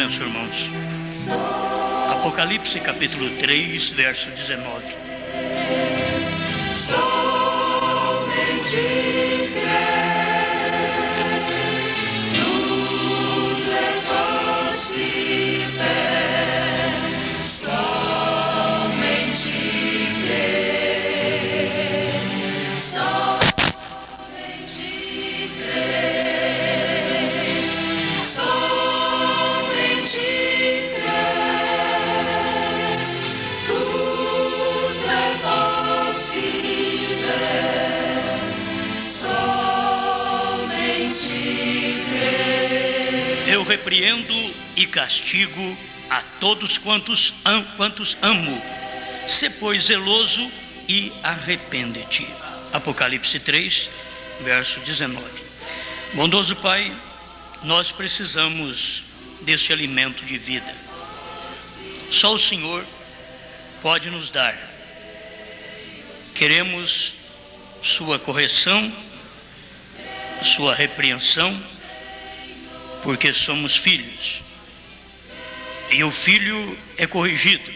meus irmãos. Apocalipse capítulo 3, verso 19. Somente crer, tudo é possível. Somente crer, somente crer, somente crer, tudo é possível. Somente crer. Eu repreendo e castigo a todos quantos amo. Sê, pois, zeloso e arrepende-te. Apocalipse 3, verso 19. Bondoso Pai, nós precisamos desse alimento de vida. Só o Senhor pode nos dar. Queremos sua correção, sua repreensão, porque somos filhos. E o filho é corrigido.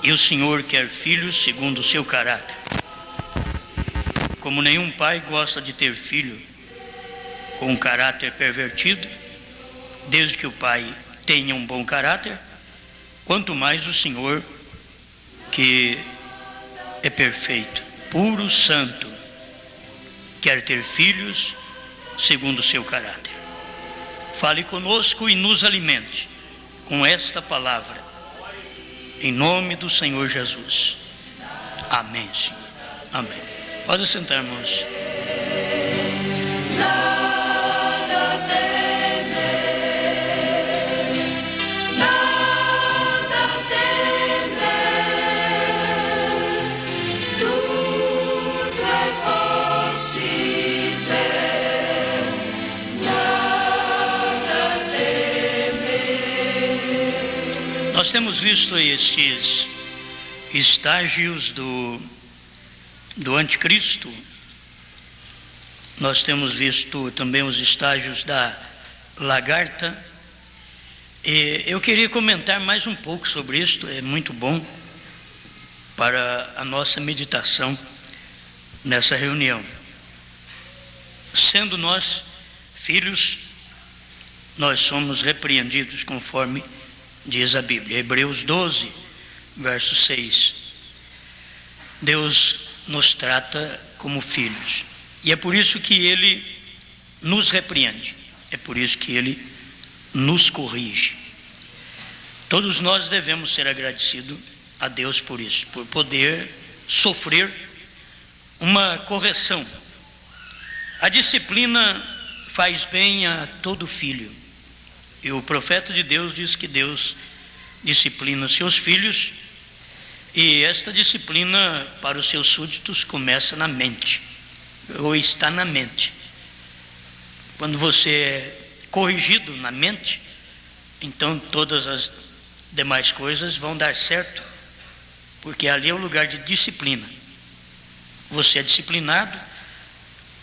E o Senhor quer filhos segundo o seu caráter. Como nenhum pai gosta de ter filho com um caráter pervertido, desde que o pai tenha um bom caráter, quanto mais o Senhor, que é perfeito, puro, santo, quer ter filhos segundo o seu caráter. Fale conosco e nos alimente com esta palavra, em nome do Senhor Jesus. Amém, Senhor. Amém. Pode sentar, irmãos. Nada temer, nada temer, tudo é possível. Nada temer. Nós temos visto estes estágios do anticristo. Nós temos visto também os estágios da lagarta. E eu queria comentar mais um pouco sobre isto. É muito bom para a nossa meditação nessa reunião. Sendo nós filhos, nós somos repreendidos conforme diz a Bíblia. Hebreus 12, verso 6. Deus nos trata como filhos. E é por isso que Ele nos repreende. É por isso que Ele nos corrige. Todos nós devemos ser agradecidos a Deus por isso, por poder sofrer uma correção. A disciplina faz bem a todo filho. E o profeta de Deus diz que Deus disciplina seus filhos, e esta disciplina para os seus súditos começa na mente, ou está na mente. Quando você é corrigido na mente, então todas as demais coisas vão dar certo, porque ali é o lugar de disciplina. Você é disciplinado,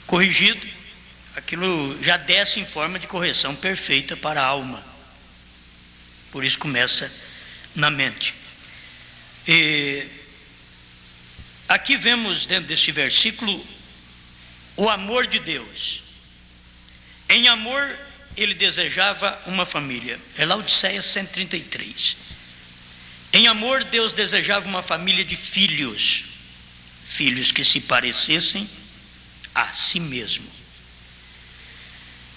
corrigido, aquilo já desce em forma de correção perfeita para a alma. Por isso começa na mente. E aqui vemos dentro desse versículo o amor de Deus. Em amor ele desejava uma família. É Laodiceia 133. Em amor Deus desejava uma família de filhos. Filhos que se parecessem a si mesmo.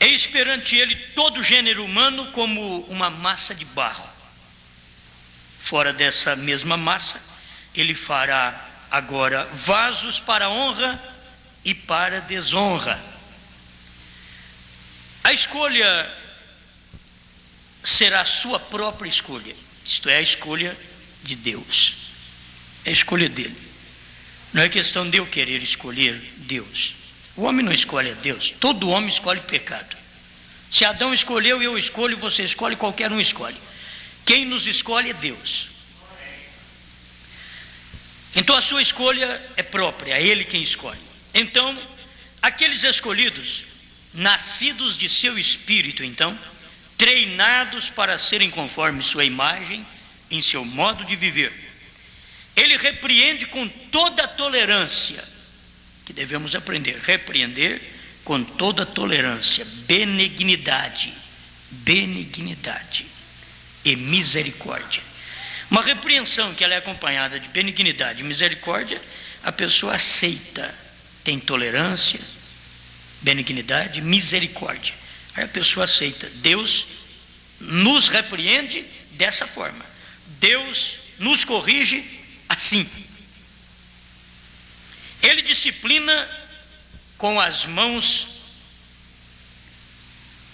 Eis perante ele todo o gênero humano como uma massa de barro. Fora dessa mesma massa, ele fará agora vasos para honra e para desonra. A escolha será a sua própria escolha. Isto é a escolha de Deus. É a escolha dele. Não é questão de eu querer escolher Deus. O homem não escolhe a Deus. Todo homem escolhe pecado. Se Adão escolheu, eu escolho, você escolhe, qualquer um escolhe. Quem nos escolhe é Deus. Então a sua escolha é própria, é Ele quem escolhe. Então, aqueles escolhidos, nascidos de seu espírito, então, treinados para serem conforme sua imagem, em seu modo de viver. Ele repreende com toda a tolerância, que devemos aprender, repreender com toda a tolerância, benignidade e misericórdia. Uma repreensão que ela é acompanhada de benignidade e misericórdia, a pessoa aceita, tem tolerância, benignidade, misericórdia. Aí a pessoa aceita. Deus nos repreende dessa forma. Deus nos corrige assim. Ele disciplina com as mãos,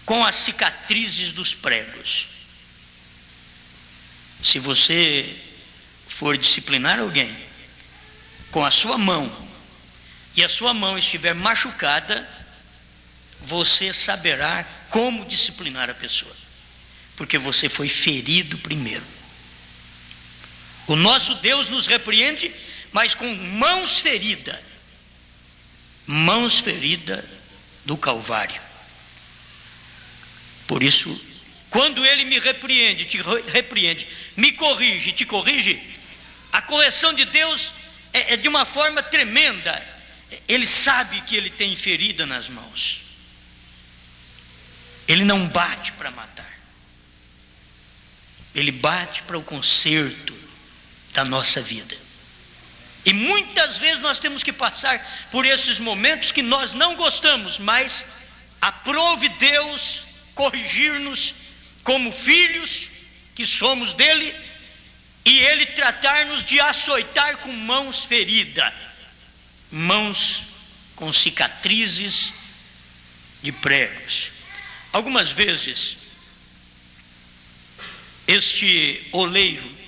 com as cicatrizes dos pregos. Se você for disciplinar alguém com a sua mão, e a sua mão estiver machucada, você saberá como disciplinar a pessoa, porque você foi ferido primeiro. O nosso Deus nos repreende, mas com mãos feridas do Calvário. Por isso, quando Ele me repreende, te repreende, me corrige, te corrige, a correção de Deus é de uma forma tremenda. Ele sabe que Ele tem ferida nas mãos. Ele não bate para matar. Ele bate para o conserto da nossa vida. E muitas vezes nós temos que passar por esses momentos que nós não gostamos, mas aprove Deus corrigir-nos como filhos que somos dele, e ele tratar-nos de açoitar com mãos feridas, mãos com cicatrizes de pregos. Algumas vezes este oleiro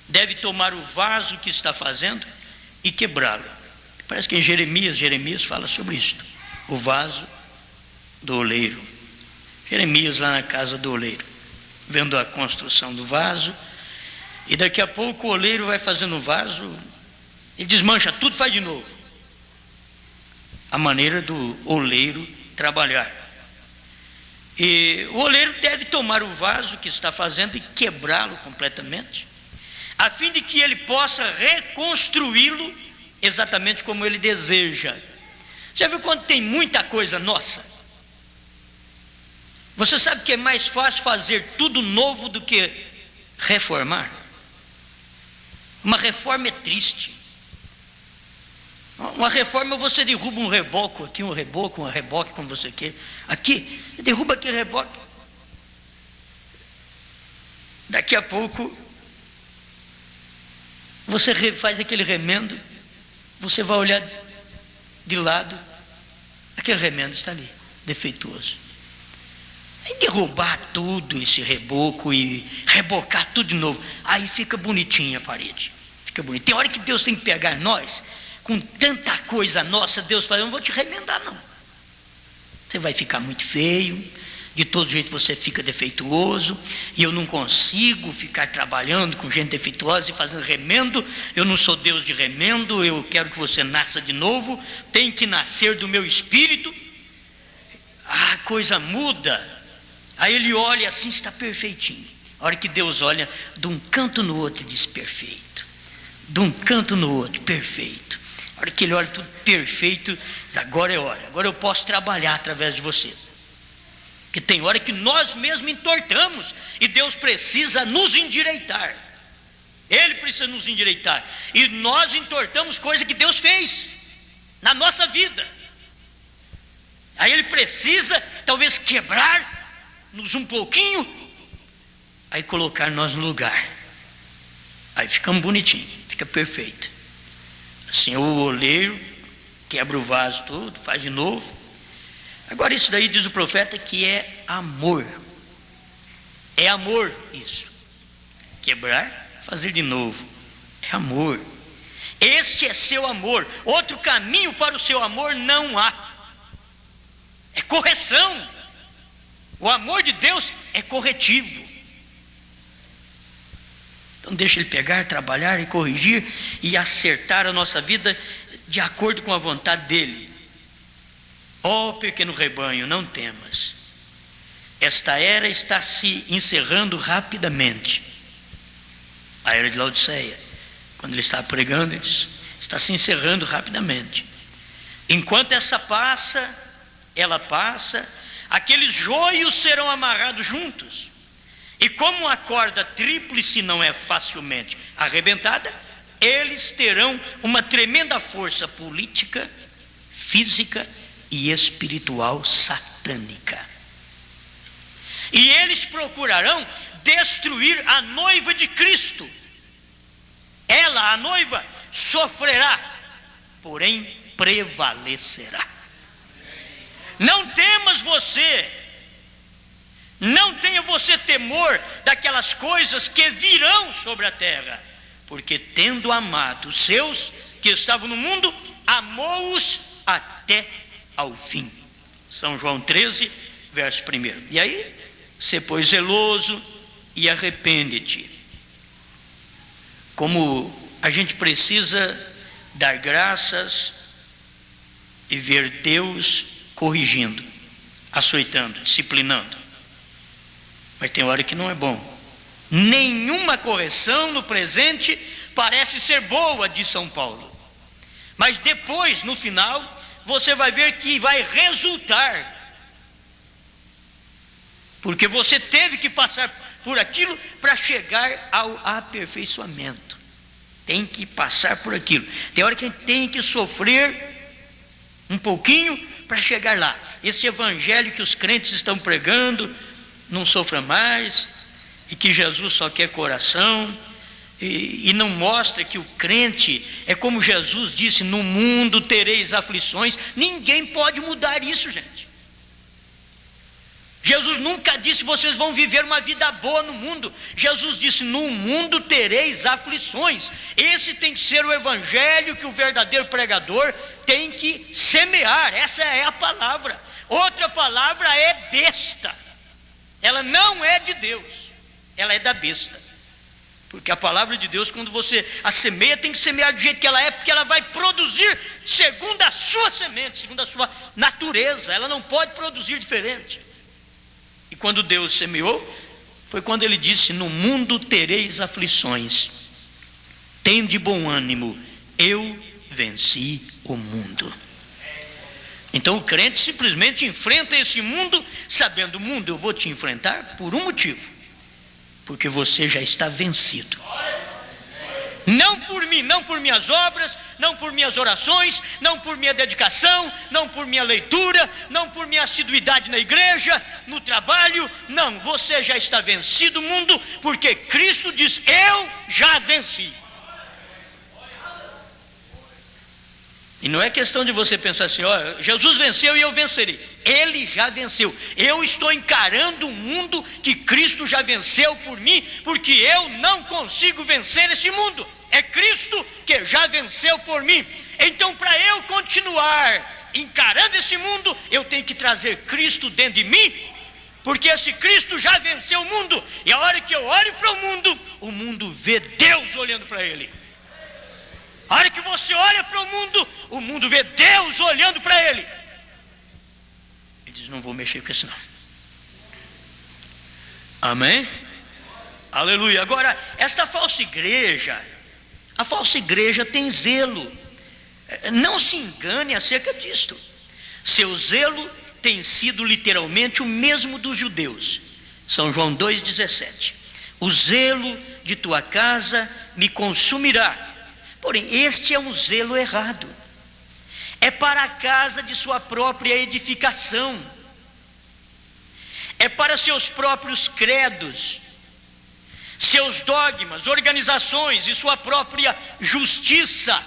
deve tomar o vaso que está fazendo e quebrá-lo. Parece que em Jeremias fala sobre isso, o vaso do oleiro. Jeremias lá na casa do oleiro, vendo a construção do vaso, e daqui a pouco o oleiro vai fazendo o vaso e desmancha tudo, faz de novo. A maneira do oleiro trabalhar. E o oleiro deve tomar o vaso que está fazendo e quebrá-lo completamente, a fim de que ele possa reconstruí-lo exatamente como ele deseja. Já viu quando tem muita coisa nossa? Você sabe que é mais fácil fazer tudo novo do que reformar? Uma reforma é triste. Uma reforma, você derruba um reboco aqui, um reboque, como você quer. Aqui, derruba aquele reboque. Daqui a pouco, você faz aquele remendo, você vai olhar de lado, aquele remendo está ali, defeituoso. Aí derrubar tudo esse reboco e rebocar tudo de novo, aí fica bonitinha a parede, fica bonito. Tem hora que Deus tem que pegar nós, com tanta coisa nossa, Deus fala, eu não vou te remendar não, você vai ficar muito feio, de todo jeito você fica defeituoso, e eu não consigo ficar trabalhando com gente defeituosa e fazendo remendo. Eu não sou Deus de remendo, eu quero que você nasça de novo, tem que nascer do meu espírito. A coisa muda. Aí ele olha assim, está perfeitinho. A hora que Deus olha de um canto no outro e diz perfeito, de um canto no outro, perfeito. A hora que ele olha tudo perfeito, diz, agora é hora, agora eu posso trabalhar através de você. Que tem hora que nós mesmos entortamos e Deus precisa nos endireitar. Ele precisa nos endireitar. E nós entortamos coisa que Deus fez na nossa vida. Aí Ele precisa talvez quebrar-nos um pouquinho, aí colocar nós no lugar. Aí ficamos bonitinhos, fica perfeito. Assim o oleiro quebra o vaso todo, faz de novo. Agora isso daí diz o profeta que é amor. É amor isso. Quebrar, fazer de novo. É amor. Este é seu amor. Outro caminho para o seu amor não há. É correção. O amor de Deus é corretivo. Então deixa Ele pegar, trabalhar e corrigir e acertar a nossa vida de acordo com a vontade dEle. Ó pequeno rebanho, não temas. esta era está se encerrando rapidamente. A era de Laodiceia, quando ele está pregando, ele diz, está se encerrando rapidamente. Enquanto ela passa, aqueles joios serão amarrados juntos. E como a corda tríplice não é facilmente arrebentada, eles terão uma tremenda força política, física e espiritual satânica. E eles procurarão destruir a noiva de Cristo. Ela, a noiva, sofrerá, porém prevalecerá. Não temas você, não tenha você temor daquelas coisas que virão sobre a terra, porque tendo amado os seus que estavam no mundo, amou-os até ao fim. São João 13, verso 1. E aí, sê pois zeloso e arrepende-te. Como a gente precisa dar graças e ver Deus corrigindo, açoitando, disciplinando. Mas tem hora que não é bom. Nenhuma correção no presente parece ser boa, diz São Paulo. Mas depois, no final, você vai ver que vai resultar. Porque você teve que passar por aquilo para chegar ao aperfeiçoamento. Tem que passar por aquilo. Tem hora que a gente tem que sofrer um pouquinho para chegar lá. Esse evangelho que os crentes estão pregando, não sofra mais, e que Jesus só quer coração, e não mostra que o crente é como Jesus disse: no mundo tereis aflições. Ninguém pode mudar isso, gente. Jesus nunca disse vocês vão viver uma vida boa no mundo. Jesus disse: no mundo tereis aflições. Esse tem que ser o evangelho que o verdadeiro pregador tem que semear. Essa é a palavra. Outra palavra é besta. Ela não é de Deus, ela é da besta. Porque a palavra de Deus, quando você a semeia, tem que semear do jeito que ela é, porque ela vai produzir segundo a sua semente, segundo a sua natureza. Ela não pode produzir diferente. E quando Deus semeou, foi quando ele disse: no mundo tereis aflições, tende bom ânimo, eu venci o mundo. Então o crente simplesmente enfrenta esse mundo, sabendo: mundo, eu vou te enfrentar por um motivo, porque você já está vencido. Não por mim, não por minhas obras, não por minhas orações, não por minha dedicação, não por minha leitura, não por minha assiduidade na igreja, no trabalho. Não, você já está vencido, mundo, porque Cristo diz: eu já venci. E não é questão de você pensar assim: ó, Jesus venceu e eu vencerei. Ele já venceu. Eu estou encarando um mundo que Cristo já venceu por mim, porque eu não consigo vencer esse mundo. É Cristo que já venceu por mim. Então, para eu continuar encarando esse mundo, eu tenho que trazer Cristo dentro de mim, porque esse Cristo já venceu o mundo. E a hora que eu olho para o mundo vê Deus olhando para ele. A hora que você olha para o mundo vê Deus olhando para ele. Ele diz: não vou mexer com isso não. Amém? Aleluia. Agora, esta falsa igreja, a falsa igreja tem zelo. Não se engane acerca disto. Seu zelo tem sido literalmente o mesmo dos judeus. São João 2,17. O zelo de tua casa me consumirá. Porém, este é um zelo errado. É para a casa de sua própria edificação. É para seus próprios credos, seus dogmas, organizações e sua própria justiça.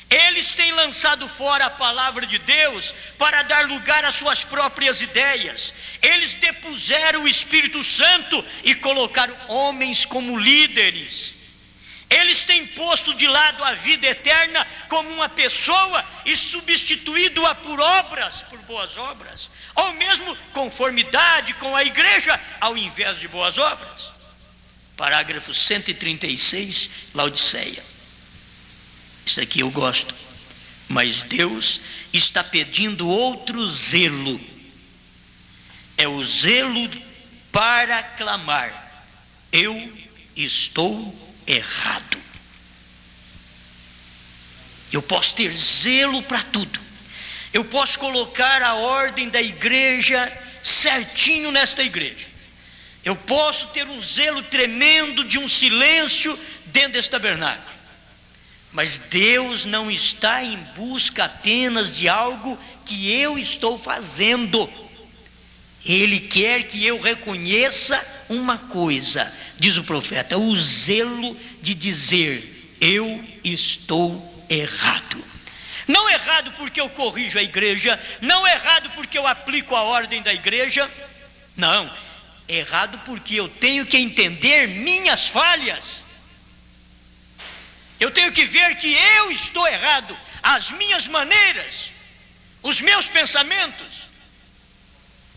Eles têm lançado fora a palavra de Deus para dar lugar às suas próprias ideias. Eles depuseram o Espírito Santo e colocaram homens como líderes. Eles têm posto de lado a vida eterna como uma pessoa e substituído-a por obras, por boas obras, ou mesmo conformidade com a igreja ao invés de boas obras. Parágrafo 136, Laodiceia. Isso aqui eu gosto. Mas Deus está pedindo outro zelo. é o zelo para clamar: eu estou errado. Eu posso ter zelo para tudo. Eu posso colocar a ordem da igreja certinho nesta igreja. Eu posso ter um zelo tremendo de um silêncio dentro desse tabernáculo. Mas Deus não está em busca apenas de algo que eu estou fazendo. Ele quer que eu reconheça uma coisa, diz o profeta: o zelo de dizer: eu estou errado. Não errado porque eu corrijo a igreja, não errado porque eu aplico a ordem da igreja, não, errado porque eu tenho que entender minhas falhas. Eu tenho que ver que eu estou errado, as minhas maneiras, os meus pensamentos,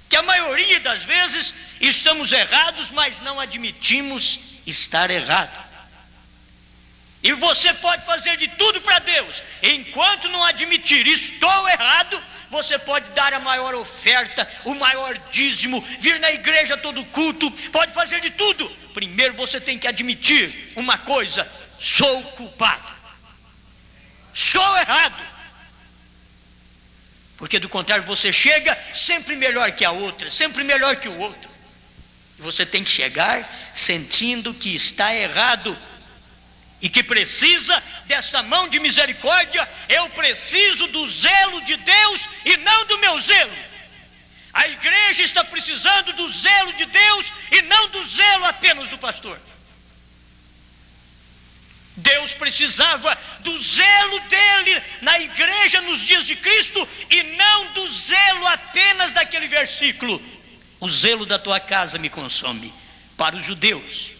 que a maioria das vezes estamos errados, mas não admitimos estar errado. E você pode fazer de tudo para Deus, enquanto não admitir estou errado, você pode dar a maior oferta, o maior dízimo, vir na igreja todo culto, pode fazer de tudo. Primeiro você tem que admitir uma coisa: sou culpado, sou errado. Porque do contrário você chega sempre melhor que a outra, sempre melhor que o outro. E você tem que chegar sentindo que está errado e que precisa dessa mão de misericórdia. Eu preciso do zelo de Deus e não do meu zelo. A igreja está precisando do zelo de Deus e não do zelo apenas do pastor. Deus precisava do zelo dele na igreja nos dias de Cristo e não do zelo apenas daquele versículo: o zelo da tua casa me consome. Para os judeus,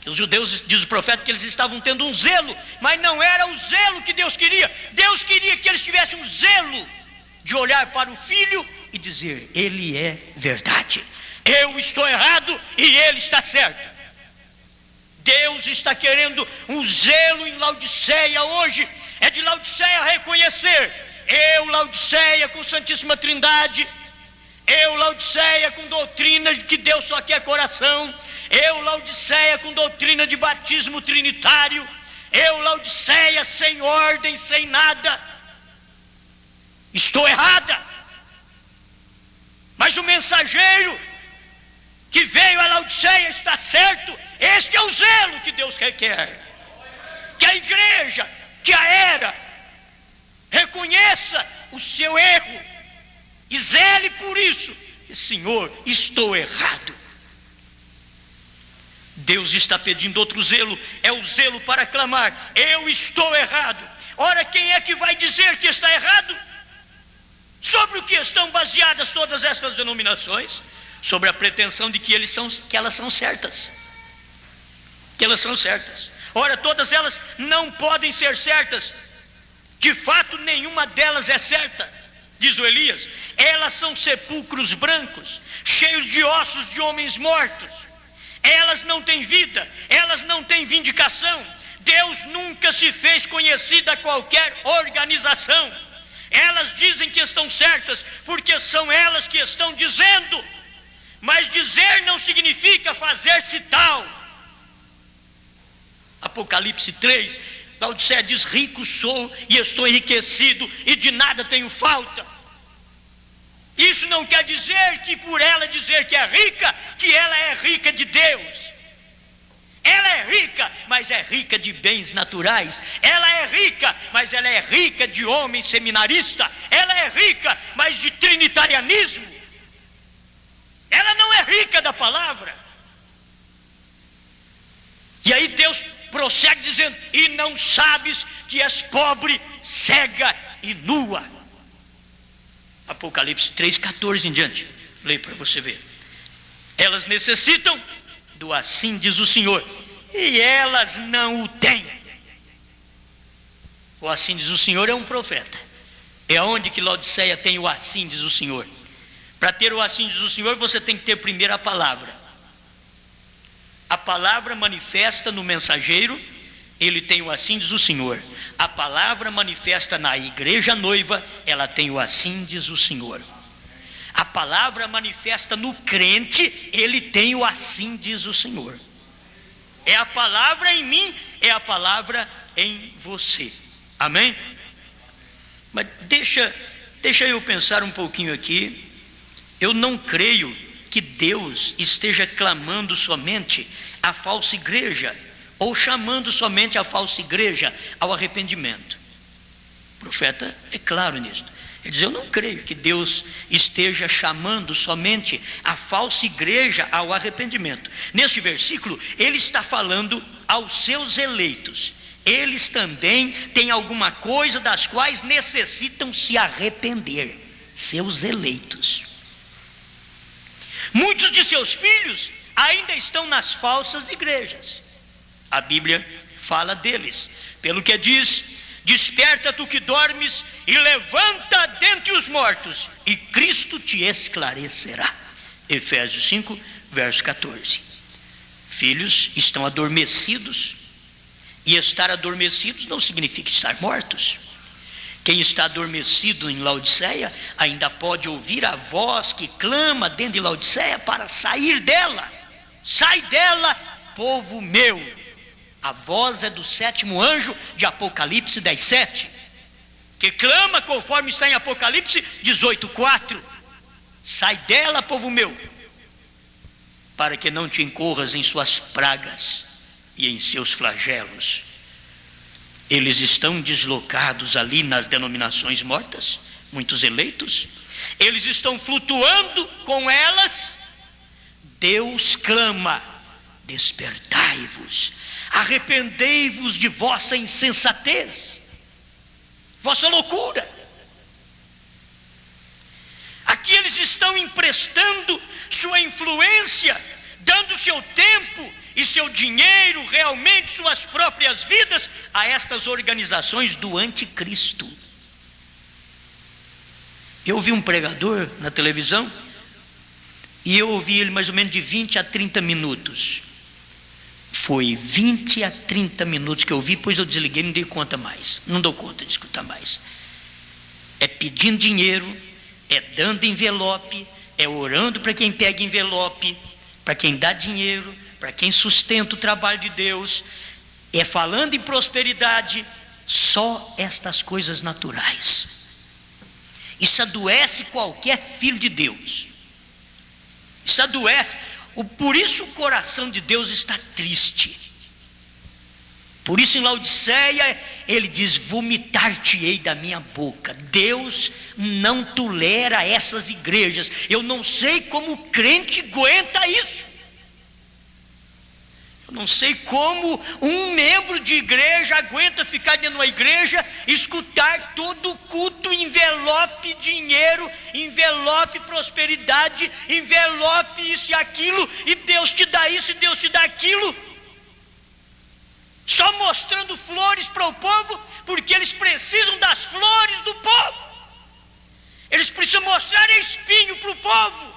os judeus, diz o profeta, que eles estavam tendo um zelo, mas não era o zelo que Deus queria. Deus queria que eles tivessem um zelo de olhar para o Filho e dizer: ele é verdade, eu estou errado e ele está certo. Deus está querendo um zelo em Laodiceia hoje. É de Laodiceia reconhecer: eu, Laodiceia, com Santíssima Trindade, eu, Laodiceia, com doutrina de que Deus só quer coração, eu, Laodiceia, com doutrina de batismo trinitário, eu, Laodiceia, sem ordem, sem nada, estou errada. Mas o mensageiro que veio a Laodiceia está certo. Este é o zelo que Deus requer. Que a igreja, que a era, reconheça o seu erro e zele por isso. Senhor, estou errado. Deus está pedindo outro zelo, é o zelo para clamar: eu estou errado. Ora, quem é que vai dizer que está errado? Sobre o que estão baseadas todas estas denominações? Sobre a pretensão de que elas são certas. Que elas são certas. Ora, todas elas não podem ser certas. De fato, nenhuma delas é certa, diz o Elias. Elas são sepulcros brancos, cheios de ossos de homens mortos. Elas não têm vida, elas não têm vindicação. Deus nunca se fez conhecido a qualquer organização. Elas dizem que estão certas, porque são elas que estão dizendo. Mas dizer não significa fazer-se tal. Apocalipse 3, Laodiceia diz: rico sou e estou enriquecido e de nada tenho falta. Isso não quer dizer que por ela dizer que é rica, que ela é rica de Deus. Ela é rica, mas é rica de bens naturais. Ela é rica, mas ela é rica de homem seminarista. Ela é rica, mas de trinitarianismo. Ela não é rica da palavra. E aí Deus prossegue dizendo: e não sabes que és pobre, cega e nua. Apocalipse 3,14 em diante. Leia para você ver. Elas necessitam do assim diz o Senhor, e elas não o têm. O assim diz o Senhor é um profeta. É onde que Laodiceia tem o assim diz o Senhor. Para ter o assim diz o Senhor, você tem que ter primeiro a palavra. A palavra manifesta no mensageiro, ele tem o assim diz o Senhor. A palavra manifesta na igreja noiva, ela tem o assim diz o Senhor. A palavra manifesta no crente, ele tem o assim diz o Senhor. É a palavra em mim, é a palavra em você. Amém? Mas deixa eu pensar um pouquinho aqui. Eu não creio que Deus esteja clamando somente a falsa igreja, ou chamando somente a falsa igreja ao arrependimento. O profeta é claro nisso. Ele diz: eu não creio que Deus esteja chamando somente a falsa igreja ao arrependimento. Neste versículo, ele está falando aos seus eleitos. Eles também têm alguma coisa das quais necessitam se arrepender. Seus eleitos. Muitos de seus filhos ainda estão nas falsas igrejas. A Bíblia fala deles. Pelo que diz: desperta tu que dormes e levanta dentre os mortos, e Cristo te esclarecerá. Efésios 5, verso 14. Filhos estão adormecidos, e estar adormecidos não significa estar mortos. Quem está adormecido em Laodiceia ainda pode ouvir a voz que clama dentro de Laodiceia para sair dela. Sai dela, povo meu. A voz é do 7º anjo de Apocalipse 10:7, que clama conforme está em Apocalipse 18:4. Sai dela, povo meu, para que não te incorras em suas pragas e em seus flagelos. Eles estão deslocados ali nas denominações mortas, muitos eleitos. Eles estão flutuando com elas. Deus clama: despertai-vos, arrependei-vos de vossa insensatez, vossa loucura. Aqui eles estão emprestando sua influência, dando seu tempo e seu dinheiro, realmente suas próprias vidas, a estas organizações do anticristo. Eu ouvi um pregador na televisão, e eu ouvi ele mais ou menos de 20 a 30 minutos. Foi 20 a 30 minutos que eu ouvi, depois eu desliguei, não dei conta mais. Não dou conta de escutar mais. É pedindo dinheiro, é dando envelope, é orando para quem pega envelope, para quem dá dinheiro, para quem sustenta o trabalho de Deus, é falando em prosperidade. Só estas coisas naturais. Isso adoece qualquer filho de Deus. Isso adoece. Por isso o coração de Deus está triste. Por isso em Laodiceia ele diz: vomitar-te-ei da minha boca. Deus não tolera essas igrejas. Eu não sei como o crente aguenta isso. Eu não sei como um membro de igreja aguenta ficar dentro de uma igreja, escutar todo o culto, envelope dinheiro, envelope prosperidade, envelope isso e aquilo, e Deus te dá isso e Deus te dá aquilo, só mostrando flores para o povo, porque eles precisam das flores do povo. Eles precisam mostrar espinho para o povo,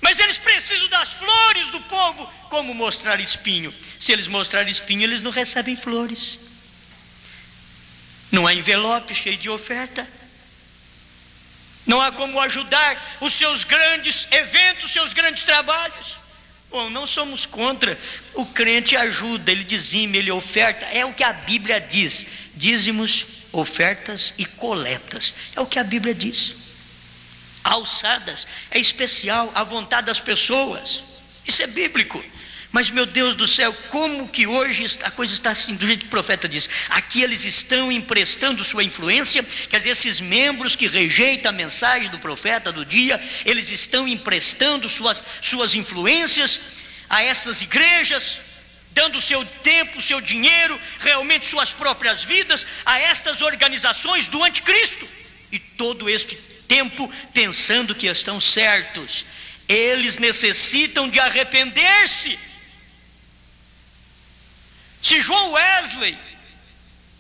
mas eles precisam das flores do povo. Como mostrar espinho? Se eles mostrarem espinho, eles não recebem flores. Não há envelope cheio de oferta. Não há como ajudar os seus grandes eventos, seus grandes trabalhos. Bom, não somos contra. O crente ajuda, ele dizime, ele oferta. É o que a Bíblia diz. Dízimos, ofertas e coletas. É o que a Bíblia diz. Alçadas é especial à vontade das pessoas. Isso é bíblico. Mas meu Deus do céu, como que hoje a coisa está assim, do jeito que o profeta diz? Aqui eles estão emprestando sua influência. Quer dizer, esses membros que rejeitam a mensagem do profeta do dia, eles estão emprestando suas influências a estas igrejas, dando seu tempo, seu dinheiro, realmente suas próprias vidas a estas organizações do anticristo. E todo este tempo pensando que estão certos. Eles necessitam de arrepender-se. Se João Wesley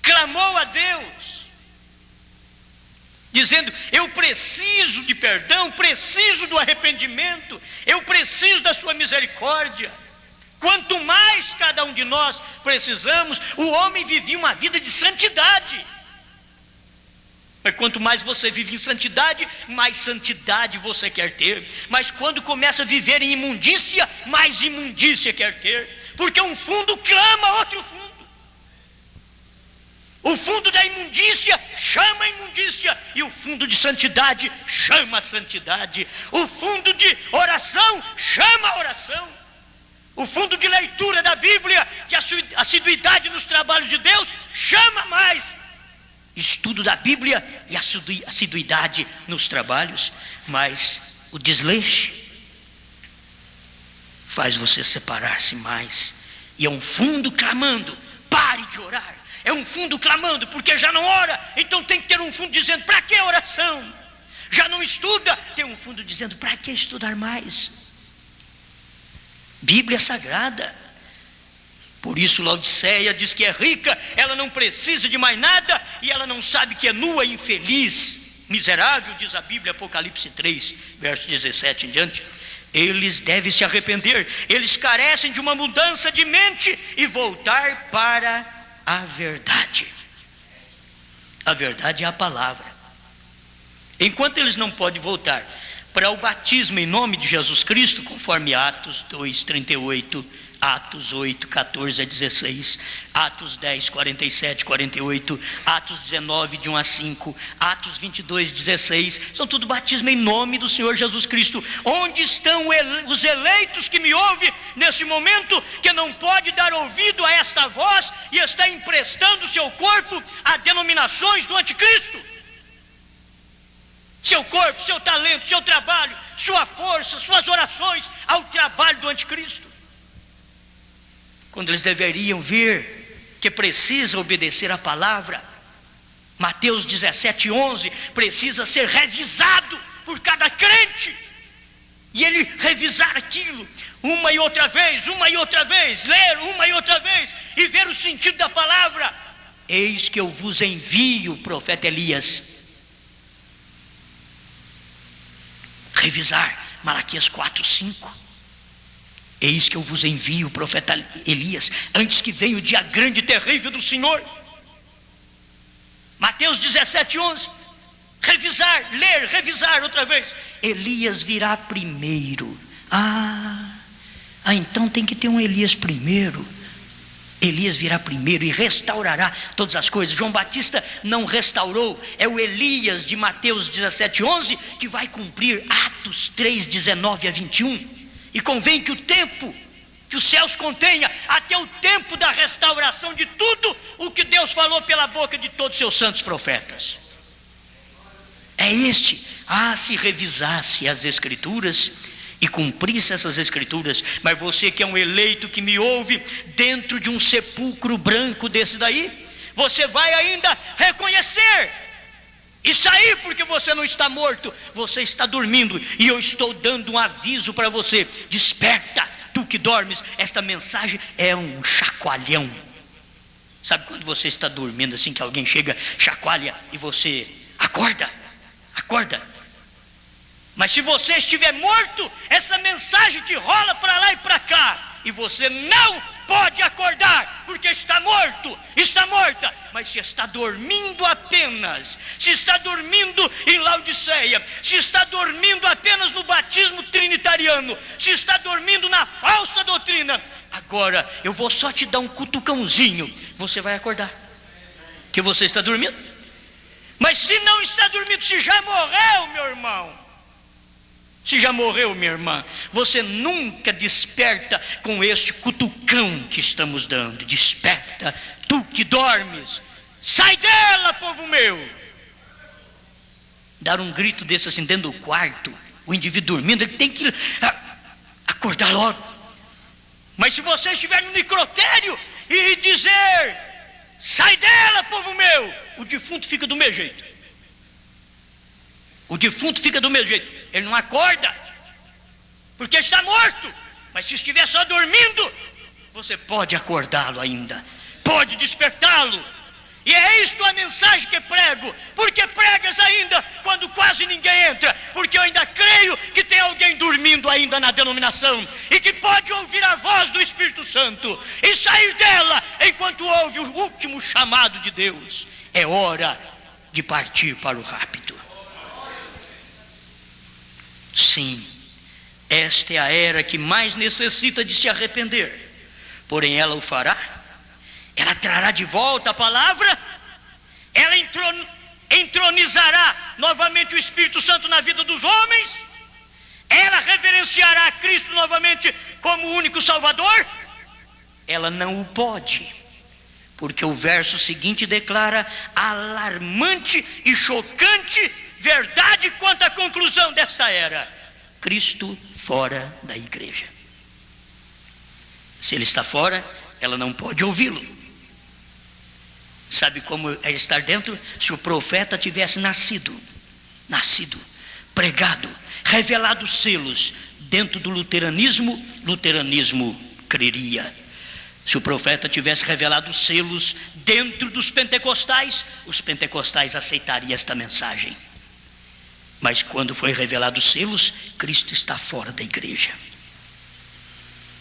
clamou a Deus, dizendo: eu preciso de perdão, preciso do arrependimento, eu preciso da sua misericórdia, quanto mais cada um de nós precisamos. O homem vivia uma vida de santidade. Mas quanto mais você vive em santidade, mais santidade você quer ter. Mas quando começa a viver em imundícia, mais imundícia quer ter. Porque um fundo clama outro fundo. O fundo da imundícia chama a imundícia, e o fundo de santidade chama a santidade. O fundo de oração chama a oração. O fundo de leitura da Bíblia, de assiduidade nos trabalhos de Deus, chama mais estudo da Bíblia e assiduidade nos trabalhos. Mas o desleixo faz você separar-se mais. E é um fundo clamando: pare de orar. É um fundo clamando, porque já não ora, então tem que ter um fundo dizendo: para que oração? Já não estuda, tem um fundo dizendo: para que estudar mais? Bíblia sagrada. Por isso Laodiceia diz que é rica, ela não precisa de mais nada, e ela não sabe que é nua e infeliz, miserável, diz a Bíblia, Apocalipse 3, verso 17 em diante. Eles devem se arrepender, eles carecem de uma mudança de mente e voltar para a verdade. A verdade é a palavra. Enquanto eles não podem voltar para o batismo em nome de Jesus Cristo, conforme Atos 2:38, Atos 8, 14 a 16, Atos 10, 47, 48, Atos 19, de 1 a 5, Atos 22, 16, são tudo batismo em nome do Senhor Jesus Cristo. Onde estão os eleitos que me ouvem nesse momento, que não pode dar ouvido a esta voz e está emprestando seu corpo a denominações do anticristo? Seu corpo, seu talento, seu trabalho, sua força, suas orações ao trabalho do anticristo. Quando eles deveriam ver que precisa obedecer a palavra. Mateus 17:11 precisa ser revisado por cada crente, e ele revisar aquilo uma e outra vez, ler uma e outra vez, e ver o sentido da palavra. Eis que eu vos envio o profeta Elias. Revisar Malaquias 4:5. Eis que eu vos envio o profeta Elias, antes que venha o dia grande e terrível do Senhor. Mateus 17:11. Revisar outra vez. Elias virá primeiro. Então tem que ter um Elias primeiro. Elias virá primeiro e restaurará todas as coisas. João Batista não restaurou. É o Elias de Mateus 17:11 que vai cumprir Atos 3, 19 a 21. E convém que o tempo, que os céus contenha, até o tempo da restauração de tudo o que Deus falou pela boca de todos os seus santos profetas. É este. Se revisasse as Escrituras e cumprisse essas Escrituras. Mas você que é um eleito que me ouve, dentro de um sepulcro branco desse daí, você vai ainda reconhecer e sair, porque você não está morto, você está dormindo. E eu estou dando um aviso para você: desperta, tu que dormes. Esta mensagem é um chacoalhão. Sabe quando você está dormindo assim, que alguém chega, chacoalha e você acorda? Mas se você estiver morto, essa mensagem te rola para lá e para cá, e você não pode acordar, porque está morto, está morta. Mas se está dormindo apenas, se está dormindo em Laodiceia, se está dormindo apenas no batismo trinitariano, se está dormindo na falsa doutrina, agora eu vou só te dar um cutucãozinho, você vai acordar, que você está dormindo. Mas se não está dormindo, se já morreu, meu irmão, se já morreu, minha irmã, você nunca desperta com este cutucão que estamos dando. Desperta, tu que dormes, sai dela, povo meu. Dar um grito desse assim dentro do quarto, o indivíduo dormindo, ele tem que acordar logo. Mas se você estiver no necrotério e dizer: sai dela, povo meu, o defunto fica do mesmo jeito. O defunto fica do mesmo jeito. Ele não acorda, porque está morto. Mas se estiver só dormindo, você pode acordá-lo ainda, pode despertá-lo. E é isto a mensagem que prego. Porque pregas ainda quando quase ninguém entra? Porque eu ainda creio que tem alguém dormindo ainda na denominação, e que pode ouvir a voz do Espírito Santo e sair dela enquanto ouve o último chamado de Deus. É hora de partir para o rapto. Sim, esta é a era que mais necessita de se arrepender. Porém, ela o fará? Ela trará de volta a palavra? Ela entronizará novamente o Espírito Santo na vida dos homens? Ela reverenciará Cristo novamente como o único Salvador? Ela não o pode, porque o verso seguinte declara alarmante e chocante verdade quanto à conclusão desta era: Cristo fora da igreja. Se ele está fora, ela não pode ouvi-lo. Sabe como é estar dentro? Se o profeta tivesse nascido, pregado, revelado selos dentro do luteranismo creria. Se o profeta tivesse revelado selos dentro dos pentecostais, os pentecostais aceitariam esta mensagem. Mas quando foi revelado selos, Cristo está fora da igreja.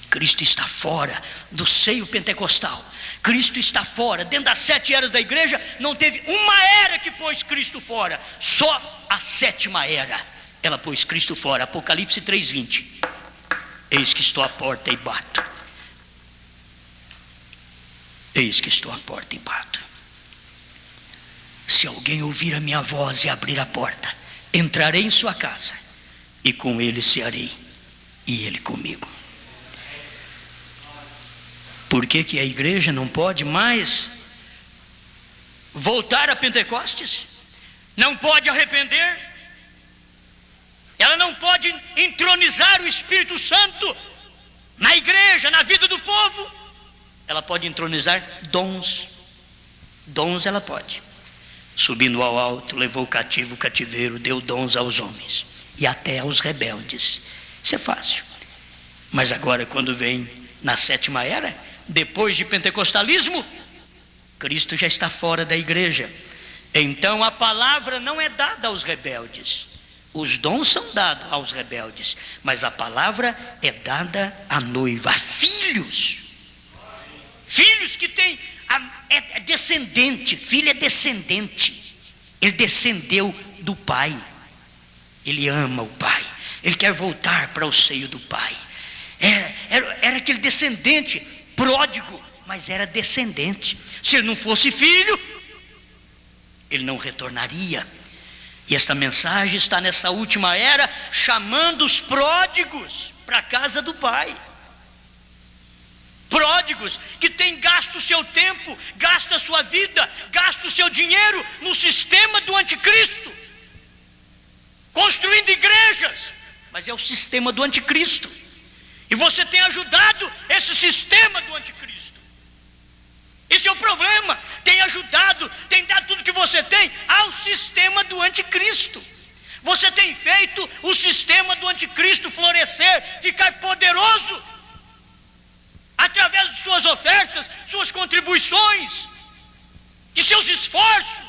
Cristo está fora do seio pentecostal. Cristo está fora. Dentro das 7 eras da igreja, não teve uma era que pôs Cristo fora. Só a 7ª era, ela pôs Cristo fora. Apocalipse 3:20. Eis que estou à porta e bato. Eis que estou à porta e bato. Se alguém ouvir a minha voz e abrir a porta, entrarei em sua casa, e com ele cearei, e ele comigo. Por que a igreja não pode mais voltar a Pentecostes? Não pode arrepender? Ela não pode entronizar o Espírito Santo na igreja, na vida do povo? Ela pode entronizar dons. Dons ela pode. Subindo ao alto, levou o cativo o cativeiro, deu dons aos homens e até aos rebeldes. Isso é fácil. Mas agora, quando vem na 7ª era, depois de pentecostalismo, Cristo já está fora da igreja. Então a palavra não é dada aos rebeldes. Os dons são dados aos rebeldes, mas a palavra é dada à noiva, a filhos. Filhos que têm, é descendente, filho é descendente. Ele descendeu do pai. Ele ama o pai. Ele quer voltar para o seio do pai. Era aquele descendente pródigo, mas era descendente. Se ele não fosse filho, ele não retornaria. E esta mensagem está nessa última era, chamando os pródigos para a casa do pai. Pródigos que têm gasto o seu tempo, gasta a sua vida, gasta o seu dinheiro no sistema do anticristo, construindo igrejas, mas é o sistema do anticristo. E você tem ajudado esse sistema do anticristo. Esse é o problema. Tem ajudado, tem dado tudo que você tem ao sistema do anticristo. Você tem feito o sistema do anticristo florescer, ficar poderoso, através de suas ofertas, suas contribuições, de seus esforços,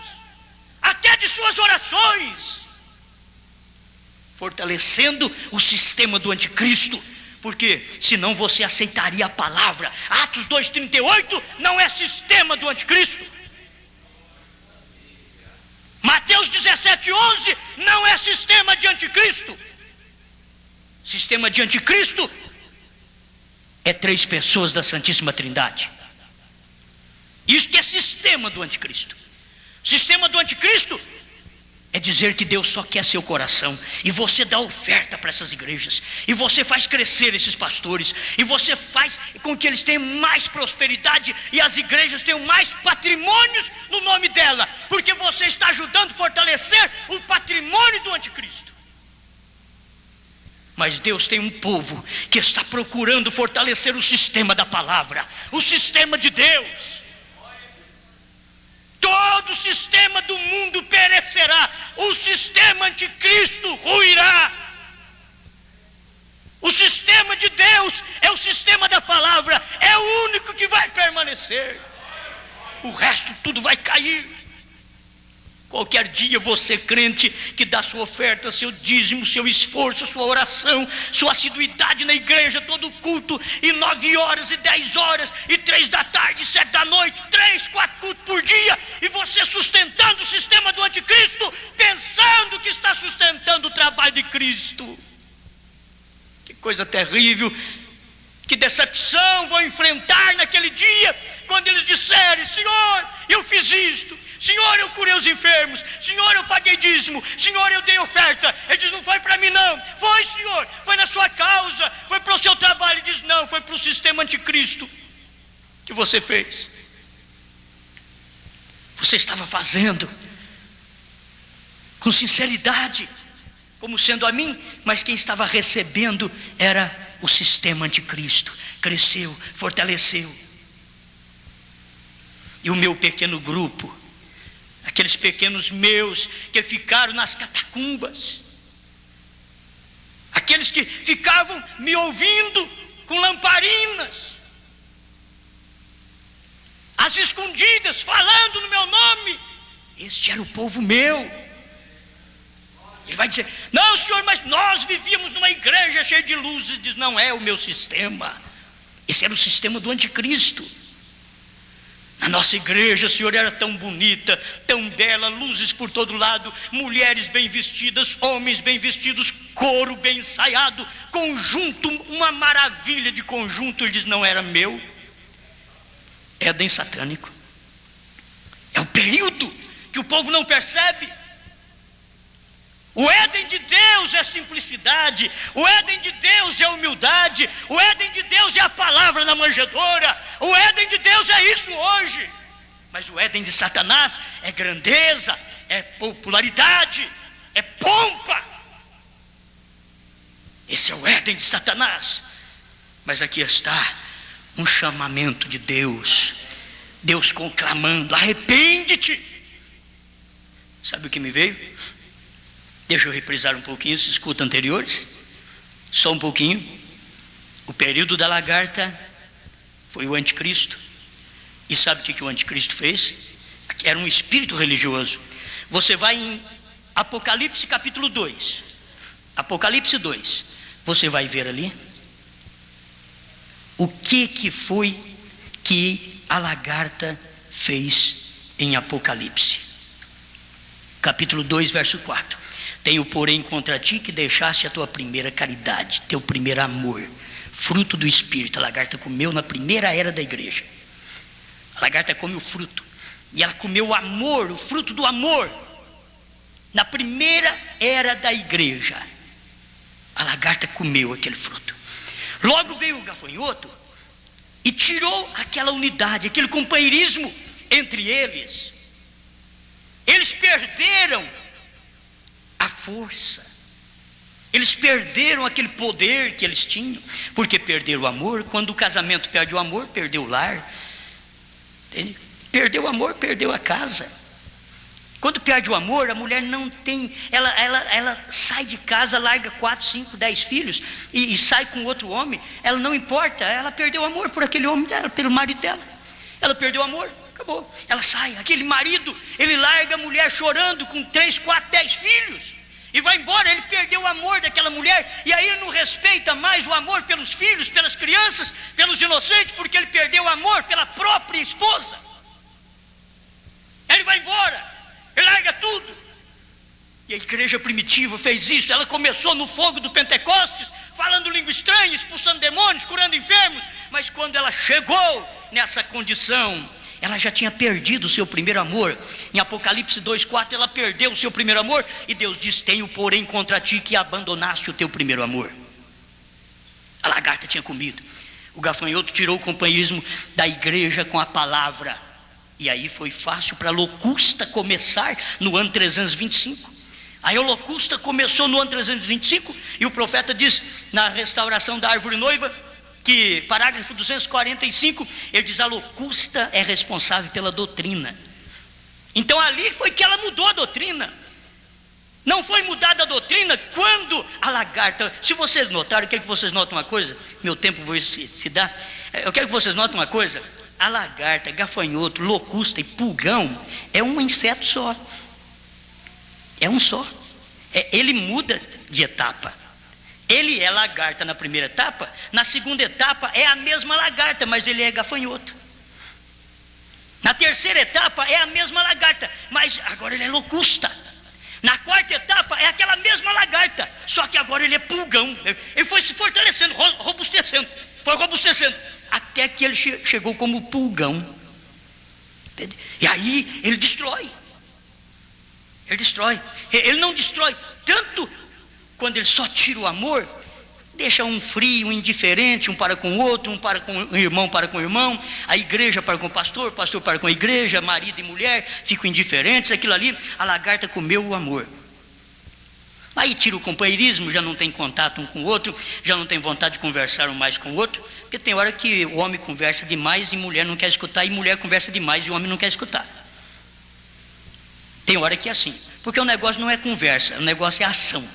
até de suas orações, fortalecendo o sistema do anticristo. Porque senão você aceitaria a palavra. Atos 2:38 não é sistema do anticristo. Mateus 17:11 não é sistema de anticristo. Sistema de anticristo é 3 pessoas da Santíssima Trindade. Isso que é sistema do anticristo. Sistema do anticristo é dizer que Deus só quer seu coração, e você dá oferta para essas igrejas, e você faz crescer esses pastores, e você faz com que eles tenham mais prosperidade, e as igrejas tenham mais patrimônios no nome dela, porque você está ajudando a fortalecer o patrimônio do anticristo. Mas Deus tem um povo que está procurando fortalecer o sistema da palavra, o sistema de Deus. Todo o sistema do mundo perecerá, o sistema anticristo ruirá. O sistema de Deus é o sistema da palavra, é o único que vai permanecer. O resto tudo vai cair. Qualquer dia você, crente, que dá sua oferta, seu dízimo, seu esforço, sua oração, sua assiduidade na igreja, todo culto, e 9 horas, e 10 horas, e 3 da tarde, e 7 da noite, 3, 4 cultos por dia, e você sustentando o sistema do anticristo, pensando que está sustentando o trabalho de Cristo. Que coisa terrível, que decepção vão enfrentar naquele dia, quando eles disserem: Senhor, eu fiz isto, Senhor, eu curei os enfermos, Senhor, eu paguei dízimo, Senhor, eu dei oferta. Ele diz: não foi para mim não. Foi, Senhor, foi na sua causa, foi para o seu trabalho. Ele diz: não, foi para o sistema anticristo que você fez. Você estava fazendo com sinceridade, como sendo a mim, mas quem estava recebendo era o sistema anticristo. Cresceu, fortaleceu. E o meu pequeno grupo, aqueles pequenos meus que ficaram nas catacumbas, aqueles que ficavam me ouvindo com lamparinas, às escondidas, falando no meu nome, este era o povo meu. Ele vai dizer: não, Senhor, mas nós vivíamos numa igreja cheia de luzes. Diz: não é o meu sistema, esse era o sistema do anticristo. A nossa igreja, Senhor, era tão bonita, tão bela, luzes por todo lado, mulheres bem vestidas, homens bem vestidos, coro bem ensaiado, conjunto, uma maravilha de conjunto. Ele diz: não era meu. Éden satânico. É o período que o povo não percebe. O Éden de Deus é simplicidade, o Éden de Deus é humildade, o Éden de Deus é a palavra na manjedoura, o Éden de Deus é isso hoje. Mas o Éden de Satanás é grandeza, é popularidade, é pompa. Esse é o Éden de Satanás. Mas aqui está um chamamento de Deus, Deus conclamando: arrepende-te. Sabe o que me veio? Deixa eu reprisar um pouquinho esses cultos anteriores, só um pouquinho. O período da lagarta foi o anticristo. E sabe o que o anticristo fez? Era um espírito religioso. Você vai em Apocalipse capítulo 2, Apocalipse 2, você vai ver ali o que foi que a lagarta fez em Apocalipse capítulo 2, verso 4. Tenho, porém, contra ti que deixaste a tua primeira caridade, teu primeiro amor, fruto do Espírito. A lagarta comeu na primeira era da igreja. A lagarta come o fruto, e ela comeu o amor, o fruto do amor, na primeira era da igreja. A lagarta comeu aquele fruto. Logo veio o gafanhoto e tirou aquela unidade, aquele companheirismo entre eles. Eles perderam a força, eles perderam aquele poder que eles tinham, porque perderam o amor. Quando o casamento perde o amor, perdeu o lar. Entende? Perdeu o amor, perdeu a casa. Quando perde o amor, a mulher não tem, ela sai de casa, larga 4, 5, 10 filhos e sai com outro homem. Ela não importa, ela perdeu o amor por aquele homem dela, pelo marido dela. Ela perdeu o amor, acabou. Ela sai, aquele marido, ele larga a mulher chorando com 3, 4, 10 filhos e vai embora. Ele perdeu o amor daquela mulher, e aí ele não respeita mais o amor pelos filhos, pelas crianças, pelos inocentes, porque ele perdeu o amor pela própria esposa. Ele vai embora, ele larga tudo. E a igreja primitiva fez isso. Ela começou no fogo do Pentecostes, falando língua estranha, expulsando demônios, curando enfermos. Mas quando ela chegou nessa condição, ela já tinha perdido o seu primeiro amor. Em Apocalipse 2,4, ela perdeu o seu primeiro amor. E Deus diz: tenho, porém, contra ti que abandonaste o teu primeiro amor. A lagarta tinha comido. O gafanhoto tirou o companheirismo da igreja com a palavra. E aí foi fácil para a locusta começar no ano 325. Aí a locusta começou no ano 325. E o profeta diz, na restauração da árvore noiva, que parágrafo 245, ele diz: a locusta é responsável pela doutrina. Então ali foi que ela mudou a doutrina. Não foi mudada a doutrina quando a lagarta, se vocês notaram, eu quero que vocês notem uma coisa, meu tempo vai se dar, eu quero que vocês notem uma coisa: a lagarta, gafanhoto, locusta e pulgão é um inseto só. É um só. Ele muda de etapa. Ele é lagarta na primeira etapa, na segunda etapa é a mesma lagarta, mas ele é gafanhoto. Na terceira etapa é a mesma lagarta, mas agora ele é locusta. Na quarta etapa é aquela mesma lagarta, só que agora ele é pulgão. Ele foi se fortalecendo, robustecendo, foi robustecendo, até que ele chegou como pulgão. Entende? E aí ele destrói. Ele destrói. Ele não destrói tanto quando ele só tira o amor, deixa um frio, um indiferente, um para com o outro, um para com o irmão, para com o irmão, a igreja para com o pastor para com a igreja, marido e mulher ficam indiferentes, aquilo ali, a lagarta comeu o amor. Aí tira o companheirismo, já não tem contato um com o outro, já não tem vontade de conversar um mais com o outro, porque tem hora que o homem conversa demais e mulher não quer escutar, e mulher conversa demais e o homem não quer escutar. Tem hora que é assim, porque o negócio não é conversa, o negócio é ação.